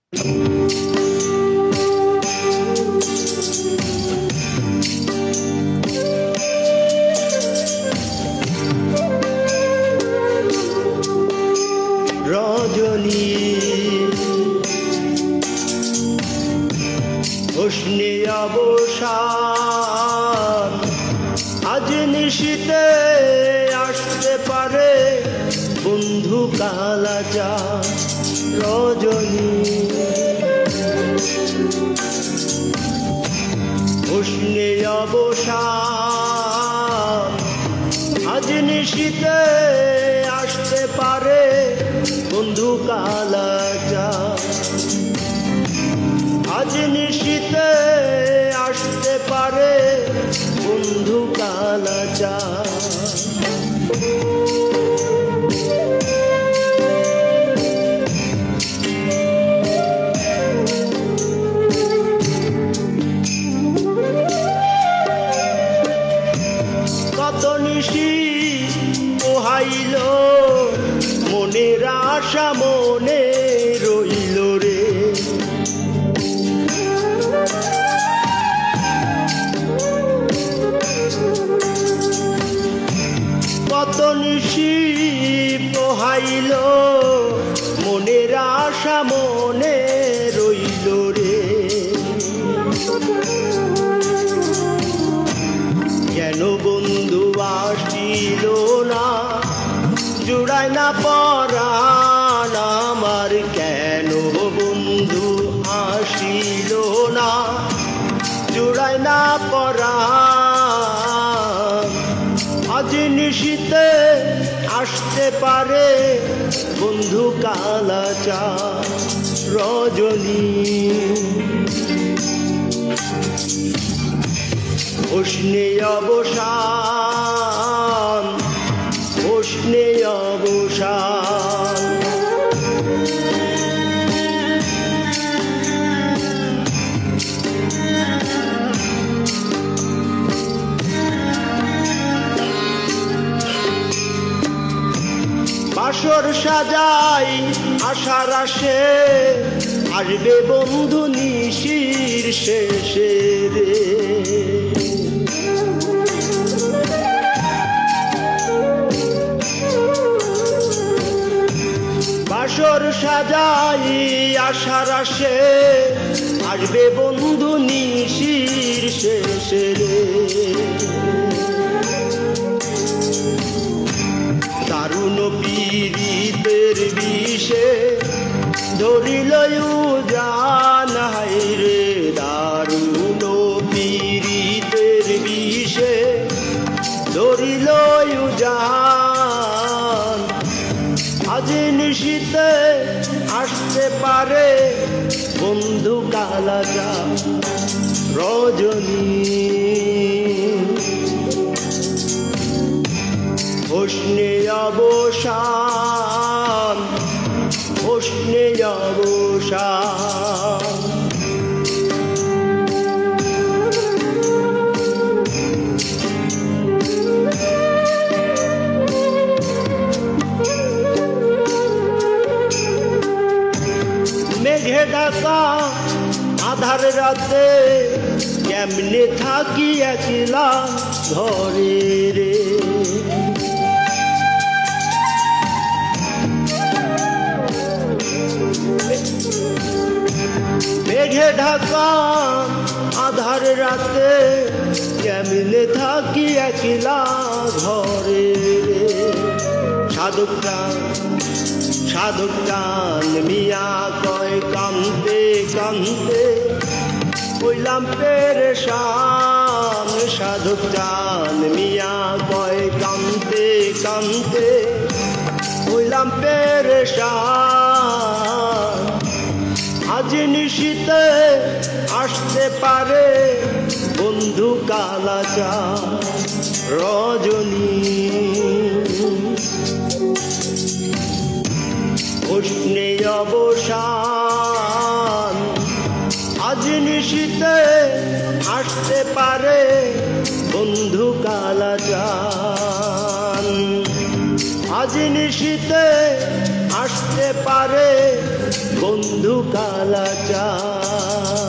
রজনী উষ্ণে অবসান আজ নিশীতে আসতে পারে বন্ধু কালাজা। রজনী উষ্ণে অবসান আজ নিশীতে আসতে পারে বন্ধু কালাজা। আজ নিশীতে আসতে পারে বন্ধু কালাজা। কত নিশি পোহাইল মনের আশা মনে রইল রে। কত নিশি পোহাইল মনের আশা মনে রইল রে। কেন বন্ধু আসিল না জুড়ায় না পরাণ আমার। কেন বন্ধু আসিল না জুড়ায় না পরাণ। আজ নিশীতে আসতে পারে বন্ধু কালাজা। রজনী উষ্ণে অবসান উষ্ণে অবসান। বাসর সাজাই আশার আসে আসবে বন্ধু নিশির শেষে রে। বাসর সাজাই আশার আসে আসবে বন্ধু নিশির শেষে রে। দারুণ পীড়িতের বিষে ধরিল উজান হায়রে। দারুণ পীড়িতের বিষে ধরিল উজান। আজ নিশীতে আসতে পারে বন্ধু কালাজা। রজনী উষ্ণে অবসান উষ্ণে অবসান। মেঘে ঢাকা আধার রাতে কেমনে থাকি একলা ঘরে রে। মেঘে ঢাকা আধার রাতে কেমনে থাকি একলা ঘরে রে। সাধক প্রাণ মিয়া কয় কান্দে কান্দে হইলাম পেরেশান। সাধক প্রাণ মিয়া কয় কান্দে কান্দে হইলাম পেরেশান। আজ নিশীতে আসতে পারে বন্ধু কালাজা। রজনী উষ্ণে অবসান আজ নিশীতে আসতে পারে বন্ধু কালাজা। আজ নিশীতে আসতে পারে বন্ধু বন্ধু কালাচার।